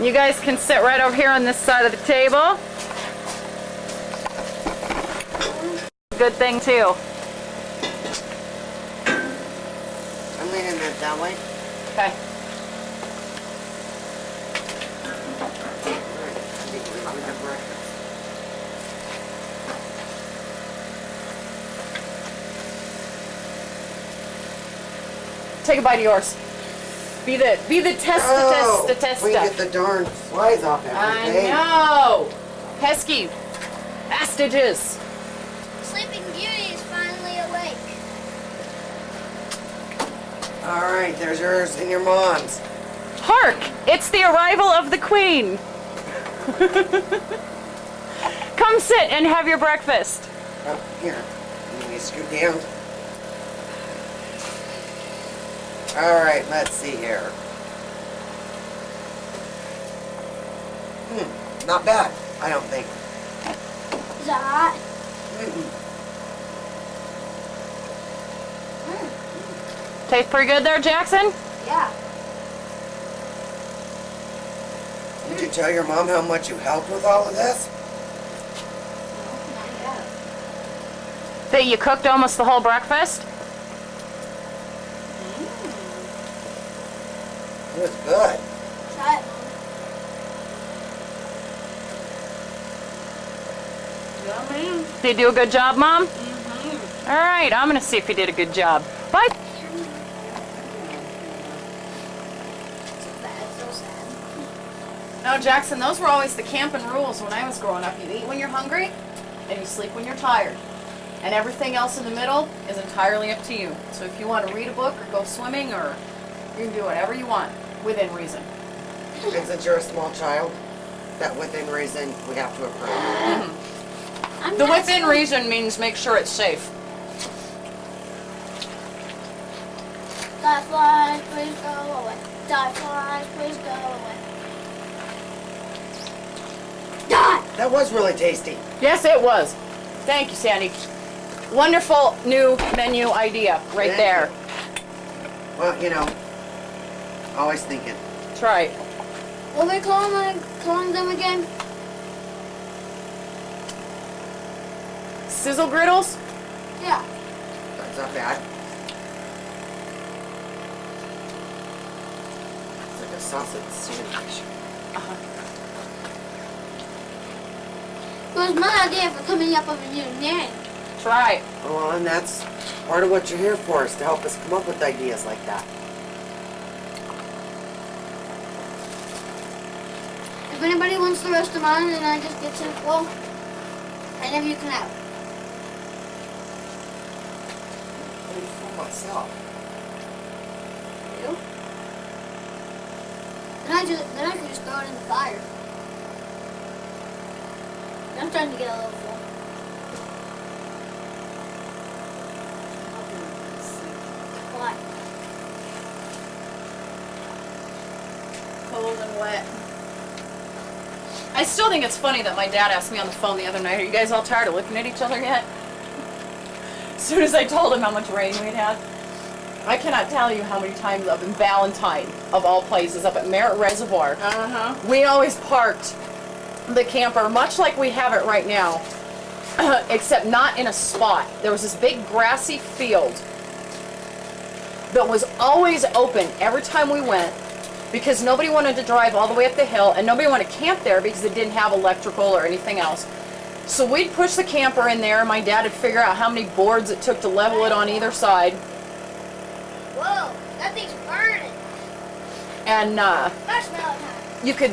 You guys can sit right over here on this side of the table. Good thing too. I'm leaning it that way. Okay. Take a bite of yours. Be the test. We get the darn flies off every day. I know. Pesky bastages. Sleeping Beauty is finally awake. All right, there's yours and your mom's. Hark! It's the arrival of the Queen. Come sit and have your breakfast. Oh, here. Let me scoot down. All right, let's see here. Not bad, I don't think. Is that hot? Tastes pretty good there, Jackson? Yeah. Did you tell your mom how much you helped with all of this? No, not yet. That you cooked almost the whole breakfast? It was good. Try it, Mom. Did you do a good job, Mom? All right, I'm going to see if you did a good job. Bye. So bad, so sad. No, Jackson, those were always the camping rules when I was growing up. You eat when you're hungry, and you sleep when you're tired. And everything else in the middle is entirely up to you. So if you want to read a book or go swimming, or you can do whatever you want, within reason. And since you're a small child, that within reason we have to approve. I'm The not within so- reason means make sure it's safe. Die flies, please go away. Die flies, please go away. Die! That was really tasty. Yes, it was. Thank you, Sandy. Wonderful new menu idea right Thank there. Well, you know, always thinking. That's right. What are we calling them again? Sizzle griddles? Yeah. That's not bad. It's like a sausage sandwich. It was my idea for coming up with a new name. That's right. Well, and that's part of what you're here for, is to help us come up with ideas like that. If anybody wants the rest of mine and I just get too full, any of you can have it. I'm for myself. You? Then I can just throw it in the fire. I'm starting to get a little full. Why? Cold and wet. I still think it's funny that my dad asked me on the phone the other night, are you guys all tired of looking at each other yet? As soon as I told him how much rain we'd had. I cannot tell you how many times up in Valentine, of all places, up at Merritt Reservoir, we always parked the camper much like we have it right now, except not in a spot. There was this big grassy field that was always open every time we went, because nobody wanted to drive all the way up the hill, and nobody wanted to camp there because it didn't have electrical or anything else. So we'd push the camper in there, and my dad would figure out how many boards it took to level it on either side. Whoa, that thing's burning. And Marshmallow time. you could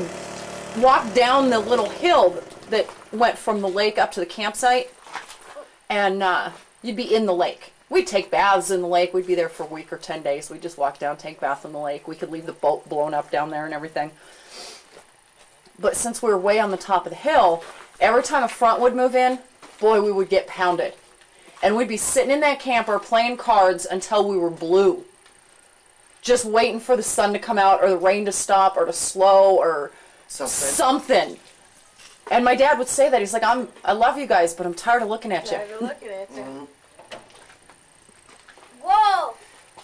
walk down the little hill that went from the lake up to the campsite, and you'd be in the lake. We'd take baths in the lake. We'd be there for a week or 10 days. We'd just walk down, take bath in the lake. We could leave the boat blown up down there and everything. But since we were way on the top of the hill, every time a front would move in, boy, we would get pounded. And we'd be sitting in that camper playing cards until we were blue. Just waiting for the sun to come out or the rain to stop or to slow or something. And my dad would say that. He's like, I love you guys, but I'm tired of looking at you. Looking at you. Whoa!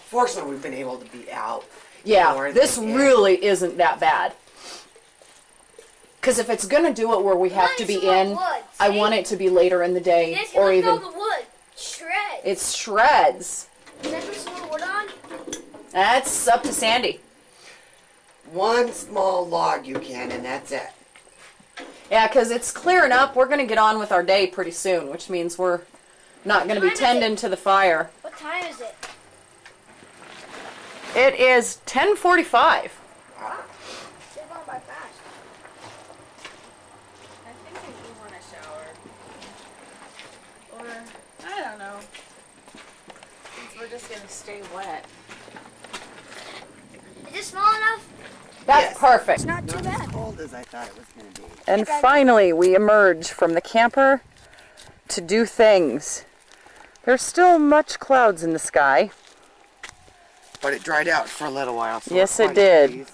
Fortunately, we've been able to be out. Yeah, more this than- really isn't that bad. Because if it's going to do it where we have to be in, I want it to be later in the day or even... all the wood. Shreds. It's shreds. Can I put some more wood on? That's up to Sandy. One small log you can, and that's it. Yeah, because it's clearing up. We're going to get on with our day pretty soon, which means we're not going to be tending to the fire. What time is it? It is 10:45. Wow. It's going by fast. I think I do want a shower. Or, I don't know. Since we're just going to stay wet. Is it small enough? That's Yes. perfect. It's not too Not bad. as cold as I thought it was going to be. And finally, we emerge from the camper to do things. There's still much clouds in the sky. But it dried out for a little while. So Yes, we're it did. pleased.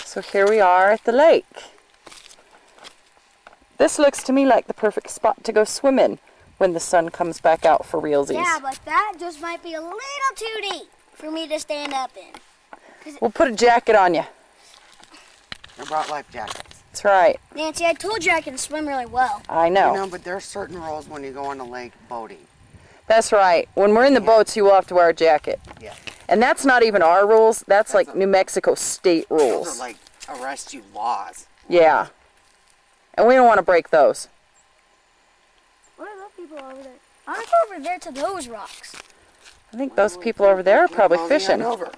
So here we are at the lake. This looks to me like the perfect spot to go swim in when the sun comes back out for realsies. Yeah, but that just might be a little too deep for me to stand up in. We'll put a jacket on you. I brought life jackets. That's right. Nancy, I told you I can swim really well. I know. You know, but there's certain rules when you go on the lake boating. That's right. When we're in the boats, you will have to wear a jacket. Yeah. And that's not even our rules. That's like New Mexico state Those rules. are like arrest you laws. Yeah. And we don't want to break those. What are those people over there? I want to go over there to those rocks. I think those people over there are probably Mosey on fishing. over.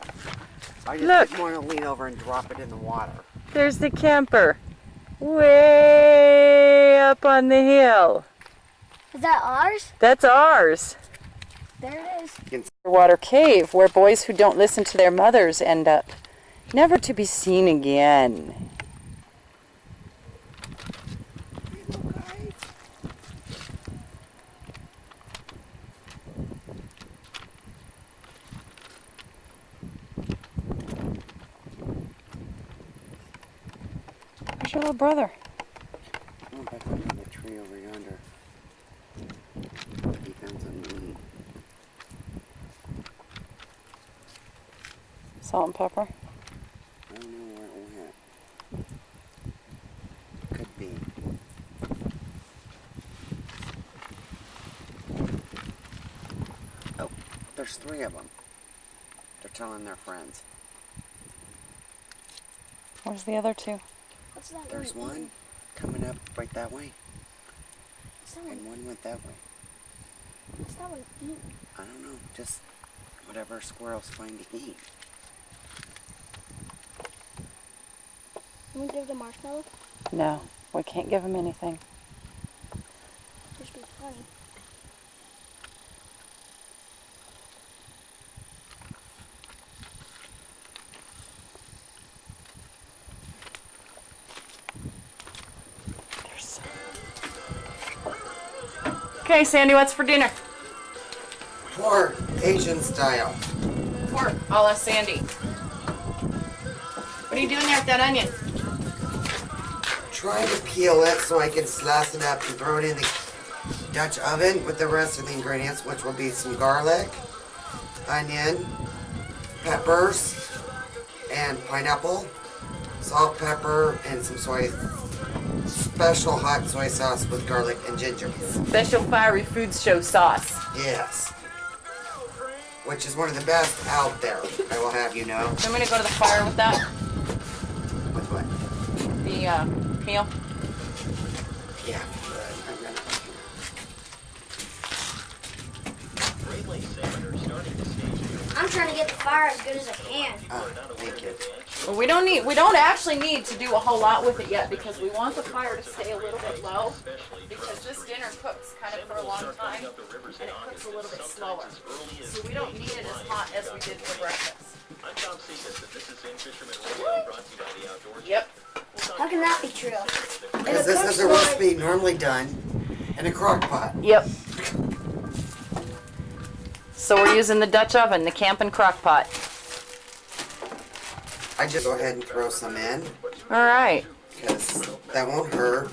I just Look. didn't want to lean over and drop it in the water. There's the camper. Way up on the hill. Is that ours? That's ours. There it is. Water cave, where boys who don't listen to their mothers end up, never to be seen again. Where's your little brother? Oh, back under the tree over yonder. He found something to eat. Salt and pepper. I don't know where it went. Could be. Oh, there's 3 of them. They're telling their friends. Where's the other 2? What's that There's one? one coming up right that way, What's that one? and one went that way. What's that one eating? I don't know, just whatever squirrels find to eat. Can we give the marshmallow? No, we can't give him anything. Just be funny. Okay, Sandy, what's for dinner? Pork, Asian style. Pork, a la Sandy. What are you doing there with that onion? Trying to peel it so I can slice it up and throw it in the Dutch oven with the rest of the ingredients, which will be some garlic, onion, peppers, and pineapple, salt, pepper, and some special hot soy sauce with garlic and ginger. Special fiery food show sauce. Yes. Which is one of the best out there, I will have you know. So I'm gonna go to the fire with that. With what? The peel. Yeah. I'm gonna. I'm trying to get the fire as good as I can. Oh, thank you. Well, we don't actually need to do a whole lot with it yet because we want the fire to stay a little bit low because this dinner cooks kind of for a long time and it cooks a little bit slower. So we don't need it as hot as we did for breakfast. Yep. How can that be true? Because this is a recipe normally done in a crock pot. Yep. So we're using the Dutch oven, the Campin' crock pot. I just go ahead and throw some in All right. because that won't hurt.